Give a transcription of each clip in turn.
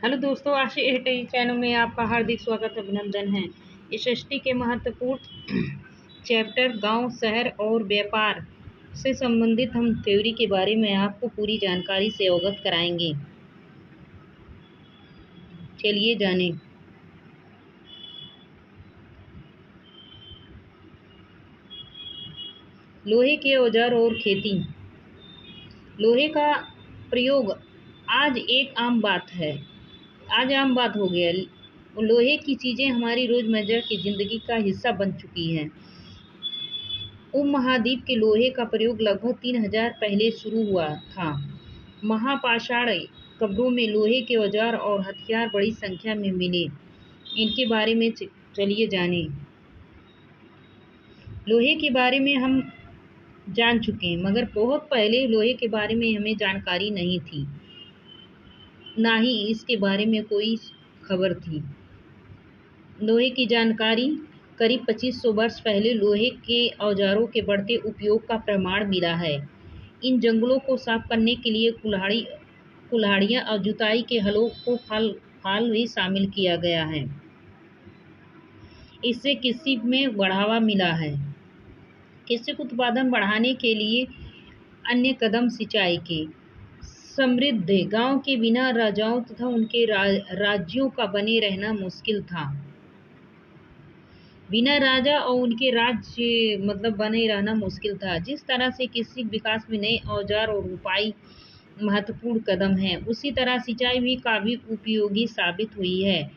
Hello दोस्तों, आशी eighty channel में आपका हार्दिक स्वागत अभिनंदन है। एसएसटी के महत्वपूर्ण चैप्टर गांव, शहर और व्यापार से संबंधित हम थ्योरी के बारे में आपको पूरी जानकारी से अवगत कराएंगे। चलिए जानें। लोहे के औजार और खेती। लोहे का प्रयोग आज आम बात हो गया। लोहे की चीजें हमारी रोजमर्रा की जिंदगी का हिस्सा बन चुकी हैं। उपमहाद्वीप के लोहे का प्रयोग लगभग 3000 पहले शुरू हुआ था। महापाषाण कब्रों में लोहे के औजार और हथियार बड़ी संख्या में मिले। इनके बारे में चलिए जानें। लोहे के बारे में हम जान चुके हैं, मगर बहुत पहले लोहे के बारे में हमें जानकारी नहीं थी, ना ही इसके बारे में कोई खबर थी। लोहे की जानकारी करीब 2500 वर्ष पहले लोहे के औजारों के बढ़ते उपयोग का प्रमाण मिला है। इन जंगलों को साफ करने के लिए कुल्हाड़ियां और जुताई के हलों को फाल भी शामिल किया गया है। इससे कृषि में बढ़ावा मिला है। कृषि उत्पादन बढ़ाने के लिए अन्य कदम सिंचाई के। समृद्ध गांव के बिना राजाओं तथा उनके राज्यों का बने रहना मुश्किल था। बिना राजा और उनके राज्य बने रहना मुश्किल था। जिस तरह से कृषि विकास में नए औजार और उपाय महत्वपूर्ण कदम है, उसी तरह सिंचाई भी काफी उपयोगी साबित हुई है।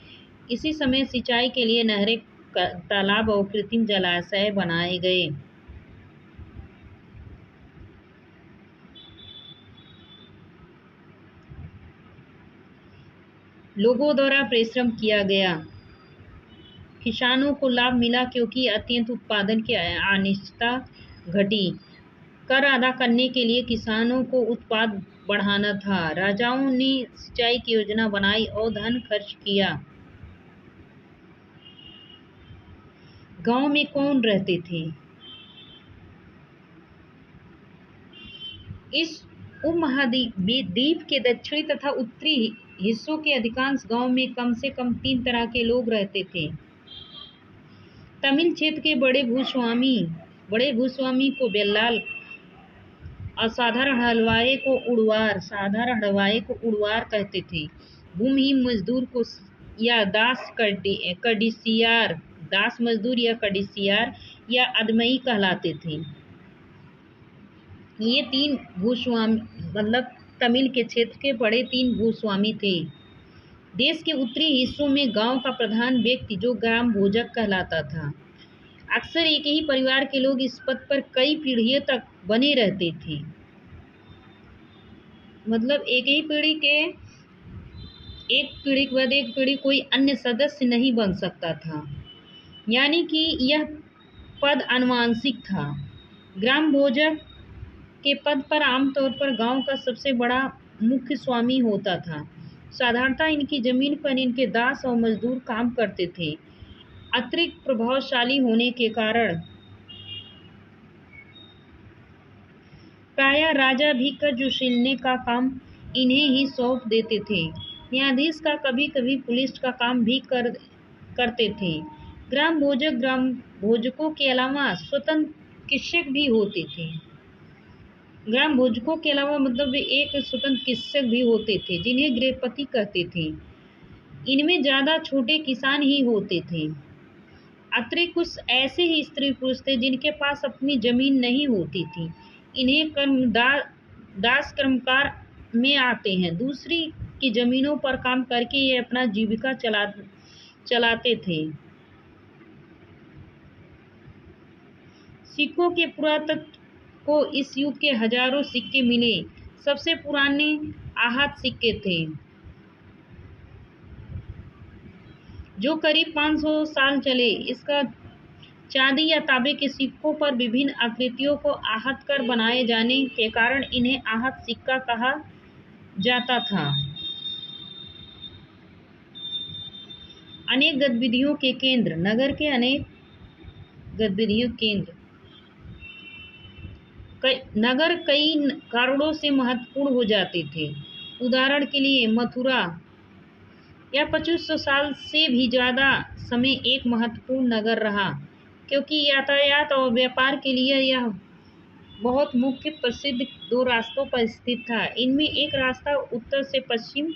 इसी समय सिंचाई के लिए नहरें, तालाब और कृत्रिम जलाशय बनाए गए। लोगों द्वारा परिश्रम किया गया। किसानों को लाभ मिला क्योंकि अत्यंत उत्पादन की अनिश्चितता घटी। कर अदा करने के लिए किसानों को उत्पाद बढ़ाना था। राजाओं ने सिंचाई की योजना बनाई और धन खर्च किया। गांव में कौन रहते थे? इस उपमहाद्वीप के दक्षिणी तथा उत्तरी हिस्सों के अधिकांश गांव में कम से कम 3 तरह के लोग रहते थे। तमिल क्षेत्र के बड़े भूस्वामी को बेल्लाल और साधारण हलवाई को उड़वार कहते थे। भूमिहीन मजदूर को या दास मजदूर या कडिसियार या अदमई कहलाते थे। ये 3 भूस्वामी तमिल के क्षेत्र के बड़े 3 भूस्वामी थे। देश के उत्तरी हिस्सों में गांव का प्रधान व्यक्ति जो ग्राम भोजक कहलाता था। अक्सर एक ही परिवार के लोग इस पद पर कई पीढ़ियों तक बने रहते थे। एक पीढ़ी के बाद एक पीढ़ी कोई अन्य सदस्य नहीं बन सकता था, यानी कि यह पद आनुवंशिक था। ग्राम भोजक के पद पर आमतौर पर गांव का सबसे बड़ा मुख्य स्वामी होता था। साधारणतः इनकी जमीन पर इनके दास और मजदूर काम करते थे। अतिरिक्त प्रभावशाली होने के कारण प्रायः राजा भी कर वसूलने का काम इन्हें ही सौंप देते थे। न्यायाधीश का कभी कभी पुलिस का काम भी करते थे। ग्राम भोजकों के अलावा स्वतंत्र कृषक भी होते थे। ग्राम भोजकों के अलावा एक स्वतंत्र कृषक भी होते थे, जिन्हें गृहपति कहते थे। इनमें ज्यादा छोटे किसान ही होते थे। अतिरिक्त कुछ ऐसे ही स्त्री पुरुष थे जिनके पास अपनी जमीन नहीं होती थी। इन्हें दास कर्मकार में आते हैं। दूसरी की जमीनों पर काम करके ये अपना जीविका चलाते थे। सिक्कों के पुरातत्व को इस युग के हजारों सिक्के मिले। सबसे पुराने आहत सिक्के थे, जो करीब 500 साल चले। इसका चांदी या तांबे के सिक्कों पर विभिन्न आकृतियों को आहत कर बनाए जाने के कारण इन्हें आहत सिक्का कहा जाता था। अनेक गतिविधियों के केंद्र। नगर के अनेक गतिविधियों केंद्र नगर कई कारणों से महत्वपूर्ण हो जाते थे। उदाहरण के लिए मथुरा यह 2500 साल से भी ज़्यादा समय एक महत्वपूर्ण नगर रहा, क्योंकि यातायात और व्यापार के लिए यह बहुत मुख्य प्रसिद्ध दो रास्तों पर स्थित था। इनमें एक रास्ता उत्तर से पश्चिम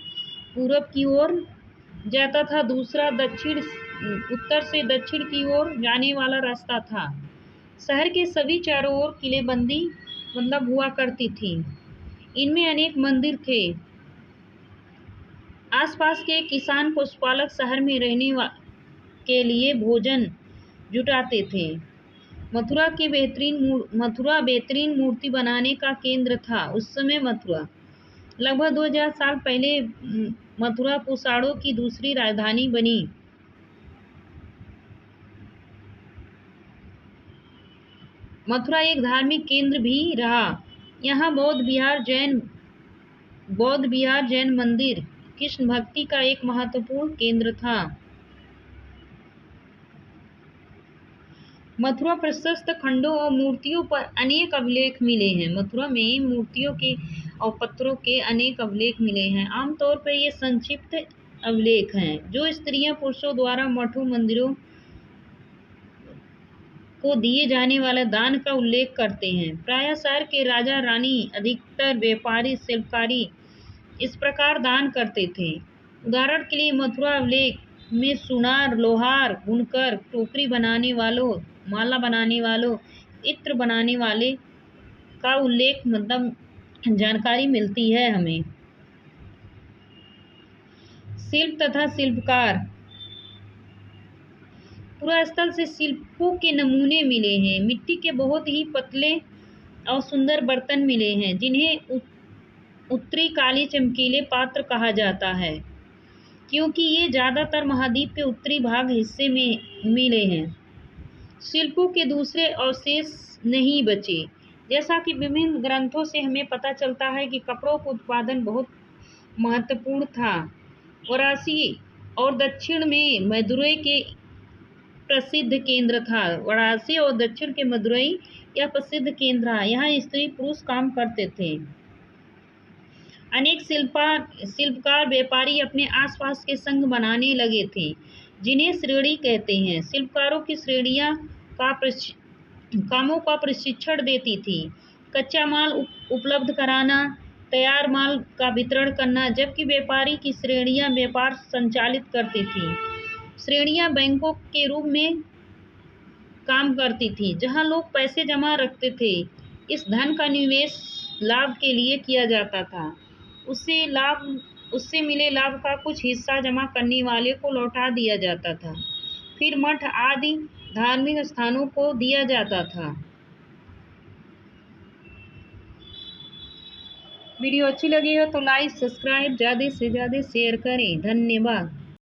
पूरब की ओर जाता था, दूसरा उत्तर से दक्षिण की ओर जाने वाला रास्ता था। शहर के सभी चारों ओर किलेबंदी हुआ करती थी। इनमें अनेक मंदिर थे। आसपास के किसान पशुपालक शहर में रहने के लिए भोजन जुटाते थे। मथुरा बेहतरीन मूर्ति बनाने का केंद्र था। उस समय मथुरा लगभग 2000 साल पहले मथुरा कुषाणों की दूसरी राजधानी बनी। मथुरा एक धार्मिक केंद्र भी रहा। यहाँ बौद्ध विहार, जैन मंदिर, कृष्ण भक्ति का एक महत्वपूर्ण केंद्र था। मथुरा प्रशस्त खंडों और मूर्तियों पर अनेक अभिलेख मिले हैं। मथुरा में मूर्तियों के और पत्थरों के अनेक अभिलेख मिले हैं। आमतौर पर ये संक्षिप्त अभिलेख हैं जो स्त्रियां पुरुषों द्वारा मठों मंदिरों को दिए जाने वाले दान का उल्लेख करते हैं। प्रायः शहर के राजा रानी, अधिकतर व्यापारी, शिल्पकारी इस प्रकार दान करते थे। उदाहरण के लिए मथुरा अभिलेख में सुनार, लोहार, बुनकर, टोकरी बनाने वालों, माला बनाने वालों, इत्र बनाने वाले का उल्लेख जानकारी मिलती है हमें। शिल्प तथा शिल्पकार। पूरा स्थल से शिल्पों के नमूने मिले हैं। मिट्टी के बहुत ही पतले और सुंदर बर्तन मिले हैं जिन्हें उत्तरी काली चमकीले पात्र कहा जाता है, क्योंकि ये ज्यादातर महाद्वीप के उत्तरी भाग हिस्से में मिले हैं। शिल्पों के दूसरे अवशेष नहीं बचे। जैसा कि विभिन्न ग्रंथों से हमें पता चलता है कि कपड़ों का उत्पादन बहुत महत्वपूर्ण था। वाराणसी और दक्षिण में मदुरई के प्रसिद्ध केंद्र था। वाराणसी और दक्षिण के मदुरई यह प्रसिद्ध केंद्र है। यहाँ स्त्री पुरुष काम करते थे। अनेक शिल्पकार व्यापारी अपने आसपास के संघ बनाने लगे थे जिन्हें श्रेणी कहते हैं। शिल्पकारों की श्रेणियां कामों का प्रशिक्षण देती थी। कच्चा माल उपलब्ध कराना, तैयार माल का वितरण करना, जबकि व्यापारी की श्रेणियां व्यापार संचालित करती थी। श्रेणियां बैंकों के रूप में काम करती थी जहां लोग पैसे जमा रखते थे। इस धन का निवेश लाभ के लिए किया जाता था। उससे मिले लाभ का कुछ हिस्सा जमा करने वाले को लौटा दिया जाता था, फिर मठ आदि धार्मिक स्थानों को दिया जाता था। वीडियो अच्छी लगी हो तो लाइक, सब्सक्राइब, ज़्यादा से ज़्यादा शेयर करें। धन्यवाद।